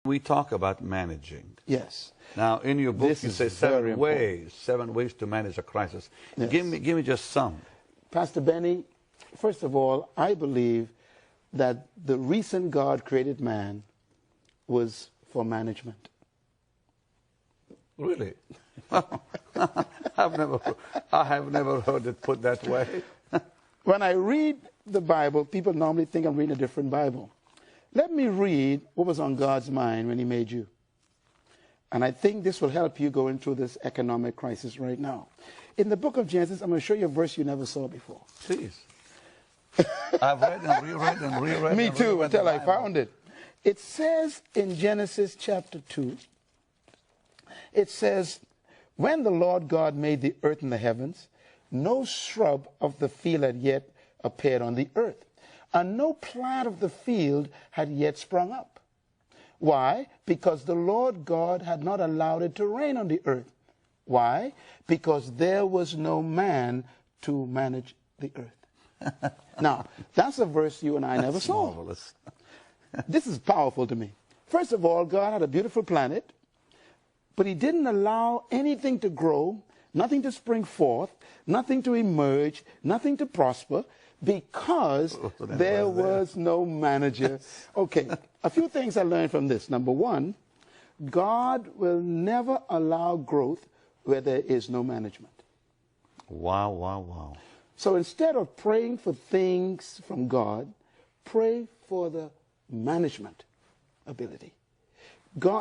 We talk about managing. Yes. Now, in your book, This you is say very seven ways to manage a crisis. Yes. Give me just some. Pastor Benny, first of all, I believe that the reason God created man was for management. Really? I have never heard it put that way. When I read the Bible, people normally think I'm reading a different Bible. Let me read what was on God's mind when he made you. And I think this will help you going through this economic crisis right now. In the book of Genesis, I'm going to show you a verse you never saw before. Please. I've read and reread and reread. Me too, until I found it. It says in Genesis chapter 2, it says, when the Lord God made the earth and the heavens, no shrub of the field had yet appeared on the earth, and no plant of the field had yet sprung up. Why? Because the Lord God had not allowed it to rain on the earth. Why? Because there was no man to manage the earth. Now, that's a verse you and I never saw. Marvelous. This is powerful to me. First of all, God had a beautiful planet, but he didn't allow anything to grow, nothing to spring forth, nothing to emerge, nothing to prosper, because there was no manager. Okay, a few things I learned from this. Number one, God will never allow growth where there is no management. Wow, wow, wow. So instead of praying for things from God, pray for the management ability.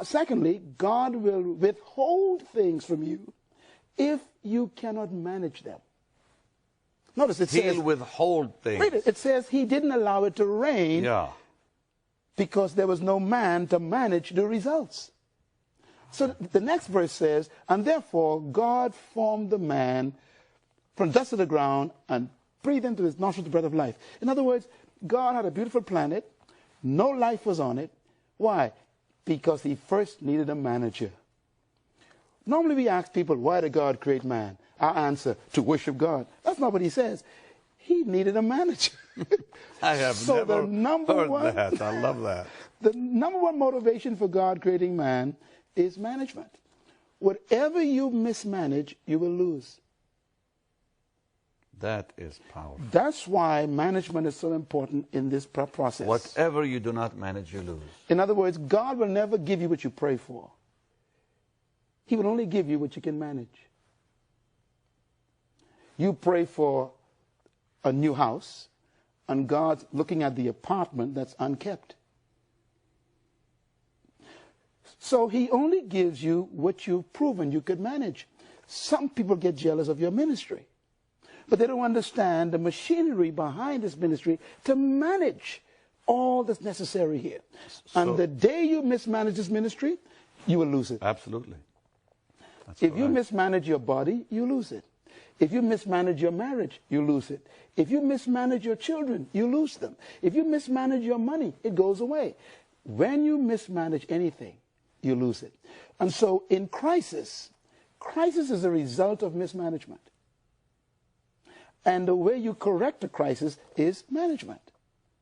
Secondly, God will withhold things from you if you cannot manage them. Notice it says, He'll withhold things. read it. It says he didn't allow it to rain because there was no man to manage the results. So the next verse says, and therefore God formed the man from dust of the ground and breathed into his nostrils the breath of life. In other words, God had a beautiful planet. No life was on it. Why? Because he first needed a manager. Normally we ask people, why did God create man? Our answer, to worship God. That's not what he says. He needed a manager. I have never heard that. I love that. The number one motivation for God creating man is management. Whatever you mismanage, you will lose. That is powerful. That's why management is so important in this process. Whatever you do not manage, you lose. In other words, God will never give you what you pray for. He will only give you what you can manage. You pray for a new house, and God's looking at the apartment that's unkept. So he only gives you what you've proven you could manage. Some people get jealous of your ministry, but they don't understand the machinery behind this ministry to manage all that's necessary here. And the day you mismanage this ministry, you will lose it. Absolutely. If you mismanage your body, you lose it. If you mismanage your marriage, you lose it. If you mismanage your children, you lose them. If you mismanage your money, it goes away. When you mismanage anything, you lose it. And so in crisis is a result of mismanagement. And the way you correct a crisis is management.